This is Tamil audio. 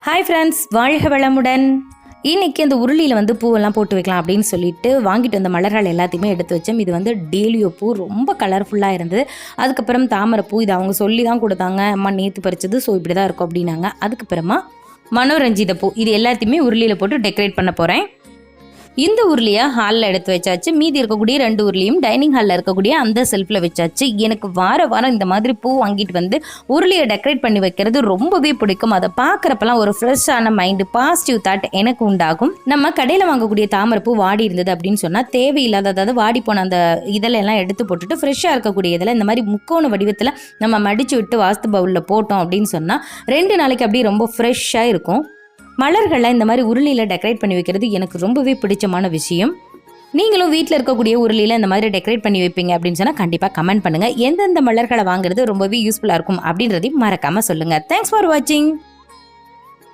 ஹாய் ஃப்ரெண்ட்ஸ், வாழ்க வளமுடன். இன்றைக்கி அந்த உருளியில் வந்து பூவெல்லாம் போட்டு வைக்கலாம் அப்படின்னு சொல்லிட்டு வாங்கிட்டு வந்த மலர்கள் எல்லாத்தையுமே எடுத்து வச்சோம். இது வந்து டேலியோ பூ, ரொம்ப கலர்ஃபுல்லாக இருந்தது. அதுக்கப்புறம் தாமரை பூ, இது அவங்க சொல்லி தான் கொடுத்தாங்க. அம்மா நேற்று பறிச்சது, ஸோ இப்படி தான் இருக்கும் அப்படின்னாங்க. அதுக்கப்புறமா மனோரஞ்சித பூ, இது எல்லாத்தையுமே உருளியில் போட்டு டெக்கரேட் பண்ண போகிறேன். இந்த உருளியை ஹாலில் எடுத்து வச்சாச்சு. மீதி இருக்கக்கூடிய 2 உருளியும் டைனிங் ஹாலில் இருக்கக்கூடிய அந்த செல்ஃபில் வச்சாச்சு. எனக்கு வாரம் இந்த மாதிரி பூ வாங்கிட்டு வந்து உருளியை டெக்கரேட் பண்ணி வைக்கிறது ரொம்பவே பிடிக்கும். அதை பார்க்குறப்பெல்லாம் ஒரு ஃப்ரெஷ்ஷான மைண்டு, பாசிட்டிவ் தாட் எனக்கு உண்டாகும். நம்ம கடையில் வாங்கக்கூடிய தாமரை பூ வாடி இருந்தது அப்படின்னு சொன்னால் தேவையில்லாத, அதாவது வாடி போன அந்த இதெல்லாம் எடுத்து போட்டுட்டு ஃப்ரெஷ்ஷாக இருக்கக்கூடிய இதில் இந்த மாதிரி முக்கோண வடிவத்தில் நம்ம மடித்து விட்டு வாஸ்து பவுலில் போட்டோம் அப்படின்னு சொன்னால் 2 நாளைக்கு அப்படியே ரொம்ப ஃப்ரெஷ்ஷாக இருக்கும். மலர்களை இந்த மாதிரி உருளியில் டெக்கரேட் பண்ணி வைக்கிறது எனக்கு ரொம்பவே பிடிச்சமான விஷயம். நீங்களும் வீட்டில் இருக்கக்கூடிய உருளியில் இந்த மாதிரி டெக்கரேட் பண்ணி வைப்பீங்க அப்படின்னு சொன்னால் கண்டிப்பாக கமெண்ட் பண்ணுங்கள். எந்தெந்த மலர்களை வாங்குறது ரொம்பவே யூஸ்ஃபுல்லாக இருக்கும் அப்படின்றதையும் மறக்காமல் சொல்லுங்கள். தேங்க்ஸ் ஃபார் வாட்சிங்.